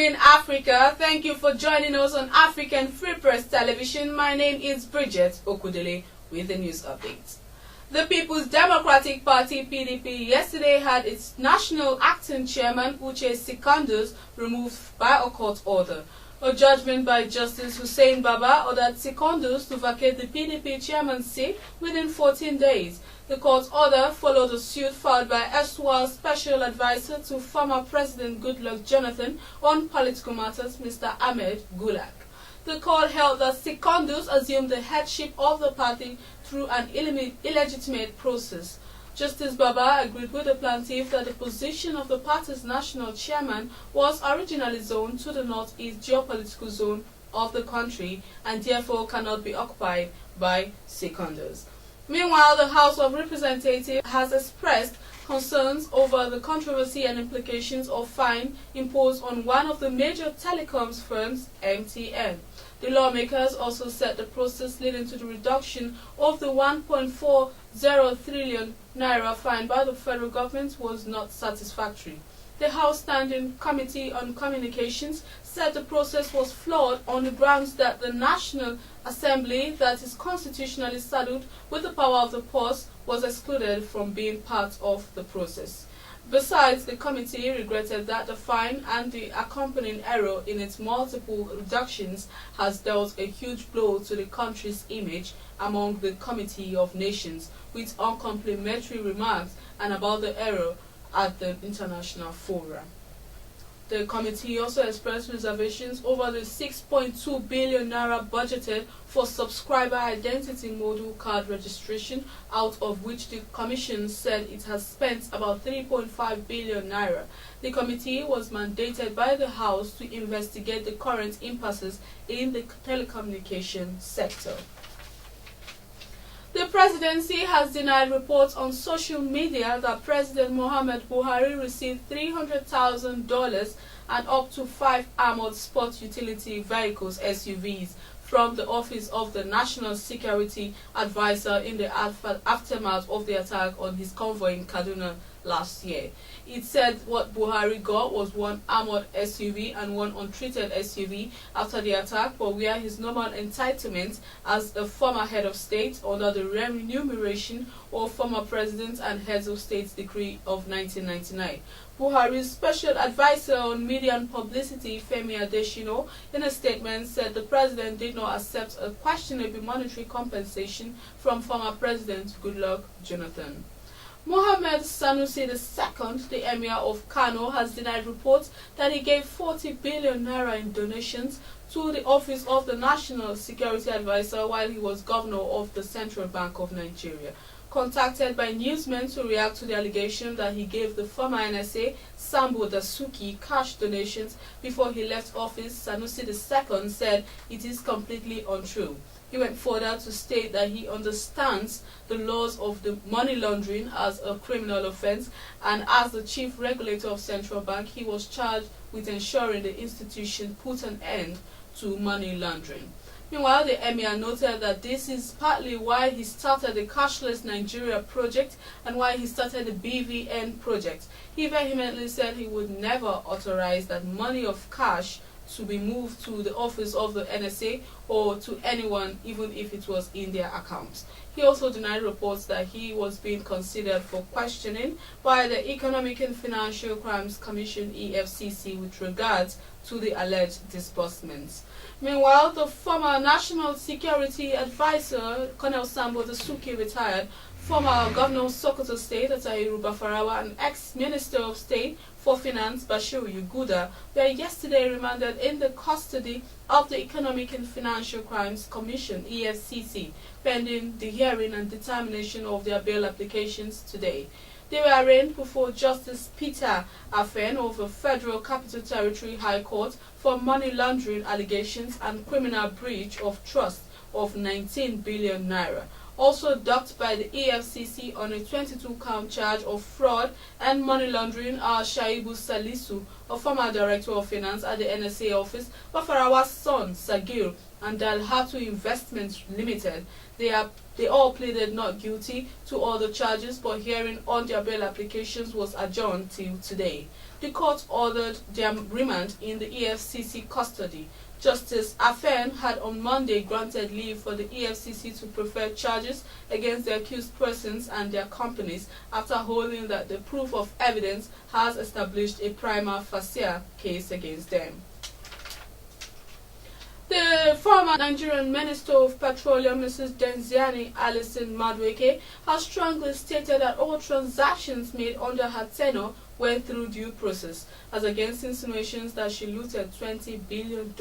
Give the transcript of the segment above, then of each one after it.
morning, Africa. Thank you for joining us on African Free Press Television. My name is Bridget Okudele with the news updates. The People's Democratic Party (PDP) yesterday had its national acting chairman Uche Secondus removed by a court order. A judgment by Justice Hussein Baba ordered Secondus to vacate the PDP chairman's seat within 14 days. The court order followed a suit filed by erstwhile Special Advisor to former President Goodluck Jonathan on political matters, Mr. Ahmed Gulak. The court held that Secondus assumed the headship of the party through an illegitimate process. Justice Baba agreed with the plaintiff that the position of the party's national chairman was originally zoned to the northeast geopolitical zone of the country and therefore cannot be occupied by Secondus. Meanwhile, the House of Representatives has expressed concerns over the controversy and implications of fine imposed on one of the major telecoms firms, MTN. The lawmakers also said the process leading to the reduction of the 1.40 trillion naira fine by the federal government was not satisfactory. The House Standing Committee on Communications said the process was flawed on the grounds that the National Assembly, that is constitutionally saddled with the power of the purse, was excluded from being part of the process. Besides, the committee regretted that the fine and the accompanying error in its multiple reductions has dealt a huge blow to the country's image among the Committee of Nations, with uncomplimentary remarks and about the error at the international fora. The committee also expressed reservations over the 6.2 billion naira budgeted for subscriber identity module card registration, out of which the commission said it has spent about 3.5 billion naira. The committee was mandated by the House to investigate the current impasses in the telecommunication sector. The presidency has denied reports on social media that President Muhammadu Buhari received $300,000 and up to 5 armored sport utility vehicles (SUVs) from the Office of the National Security Advisor in the aftermath of the attack on his convoy in Kaduna last year. It said what Buhari got was 1 armored SUV and 1 untreated SUV after the attack, but where his normal entitlement as a former head of state under the remuneration of former presidents and heads of states decree of 1999. Buhari's special advisor on media and publicity, Femi Adesina, in a statement said the president did not accept a questionable monetary compensation from former President Goodluck Jonathan. Mohammed Sanusi II, the Emir of Kano, has denied reports that he gave 40 billion naira in donations to the Office of the National Security Advisor while he was governor of the Central Bank of Nigeria. Contacted by newsmen to react to the allegation that he gave the former NSA, Sambo Dasuki, cash donations before he left office, Sanusi II said it is completely untrue. He went further to state that he understands the laws of the money laundering as a criminal offense, and as the chief regulator of Central Bank, he was charged with ensuring the institution put an end to money laundering. Meanwhile, the Emir noted that this is partly why he started the Cashless Nigeria project and why he started the BVN project. He vehemently said he would never authorize that money of cash to be moved to the office of the NSA or to anyone, even if it was in their accounts. He also denied reports that he was being considered for questioning by the Economic and Financial Crimes Commission (EFCC) with regards to the alleged disbursements. Meanwhile, the former National Security Advisor, Colonel Sambo Dasuki, retired, former Governor of Sokoto State, Atahiru Bafarawa, and ex-Minister of State for Finance, Bashiru Yuguda, were yesterday remanded in the custody of the Economic and Financial Crimes Commission (EFCC), pending the hearing and determination of their bail applications today. They were arraigned before Justice Peter Afen of the Federal Capital Territory High Court for money laundering allegations and criminal breach of trust of 19 billion naira. also docked by the EFCC on a 22-count charge of fraud and money laundering are Shaibu Salisu, a former Director of Finance at the NSA office, Bafarawa's son, Sagir, and Dalhatu Investments Limited. They all pleaded not guilty to all the charges, but hearing on their bail applications was adjourned till today. The court ordered their remand in the EFCC custody. Justice Afen had on Monday granted leave for the EFCC to prefer charges against the accused persons and their companies after holding that the proof of evidence has established a prima facie case against them. The former Nigerian Minister of Petroleum, Mrs. Denziani Alison Madueke, has strongly stated that all transactions made under her tenure went through due process, as against insinuations that she looted $20 billion.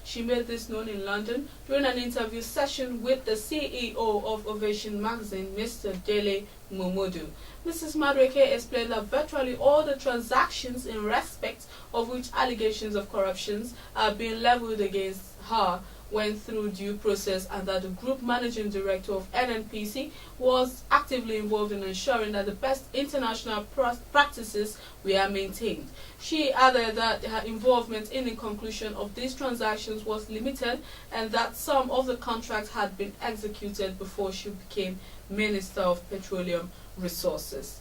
She made this known in London during an interview session with the CEO of Ovation magazine, Mr. Dele Momodu. Mrs. Madueke explained that virtually all the transactions in respect of which allegations of corruption are being leveled against her went through due process, and that the group managing director of NNPC was actively involved in ensuring that the best international practices were maintained. She added that her involvement in the conclusion of these transactions was limited and that some of the contracts had been executed before she became Minister of Petroleum Resources.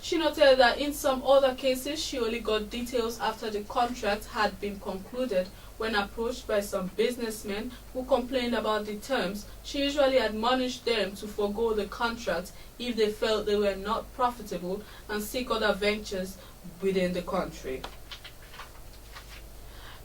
She noted that in some other cases she only got details after the contract had been concluded. When approached by some businessmen who complained about the terms, she usually admonished them to forego the contract if they felt they were not profitable and seek other ventures within the country.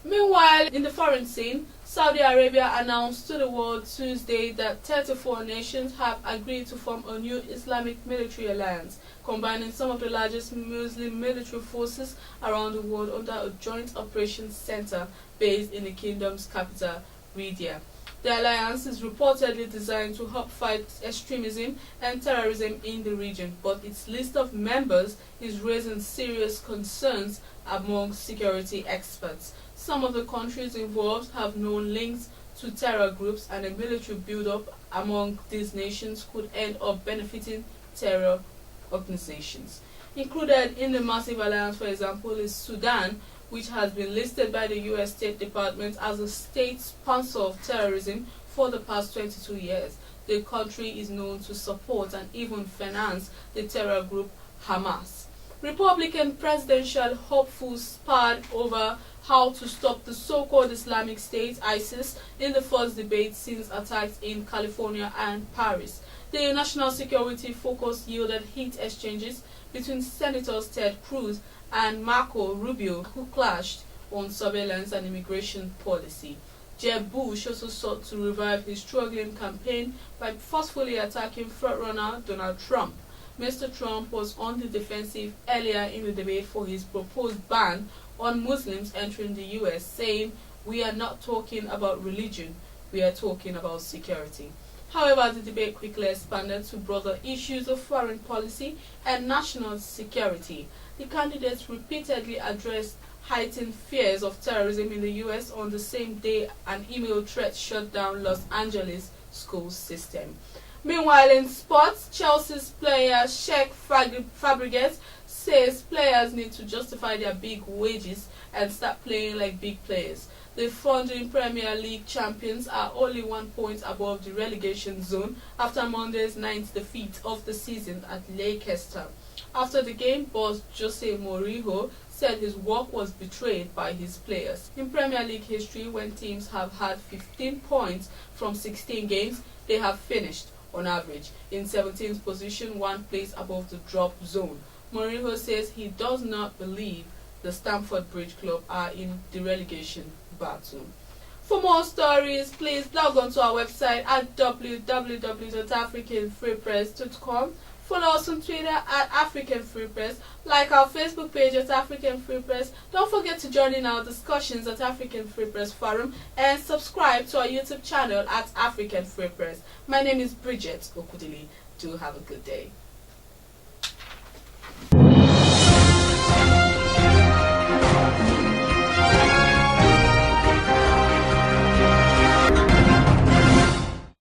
Meanwhile, in the foreign scene, Saudi Arabia announced to the world Tuesday that 34 nations have agreed to form a new Islamic military alliance, combining some of the largest Muslim military forces around the world under a joint operations center based in the kingdom's capital, Riyadh. The alliance is reportedly designed to help fight extremism and terrorism in the region, but its list of members is raising serious concerns among security experts. Some of the countries involved have known links to terror groups, and a military build-up among these nations could end up benefiting terror organizations. Included in the massive alliance, for example, is Sudan, which has been listed by the U.S. State Department as a state sponsor of terrorism for the past 22 years. The country is known to support and even finance the terror group Hamas. Republican presidential hopefuls sparred over how to stop the so-called Islamic State, ISIS, in the first debate since attacks in California and Paris. The national security focus yielded heat exchanges between Senators Ted Cruz and Marco Rubio, who clashed on surveillance and immigration policy. Jeb Bush also sought to revive his struggling campaign by forcefully attacking frontrunner Donald Trump. Mr. Trump was on the defensive earlier in the debate for his proposed ban on Muslims entering the U.S., saying, "We are not talking about religion, we are talking about security." However, the debate quickly expanded to broader issues of foreign policy and national security. The candidates repeatedly addressed heightened fears of terrorism in the U.S. on the same day an email threat shut down Los Angeles school system. Meanwhile, in sports, Chelsea's player Cesc Fabregas says players need to justify their big wages and start playing like big players. The thundering Premier League champions are only 1 point above the relegation zone after Monday's 9th defeat of the season at Leicester. After the game, boss Jose Mourinho said his work was betrayed by his players. In Premier League history, when teams have had 15 points from 16 games, they have finished, on average, in 17th position, 1 place above the drop zone. Mourinho says he does not believe the Stamford Bridge club are in the relegation battle. For more stories, please log on to our website at www.africanfreepress.com. Follow us on Twitter at African Free Press. Like our Facebook page at African Free Press. Don't forget to join in our discussions at African Free Press Forum and subscribe to our YouTube channel at African Free Press. My name is Bridget Okudili. Do have a good day.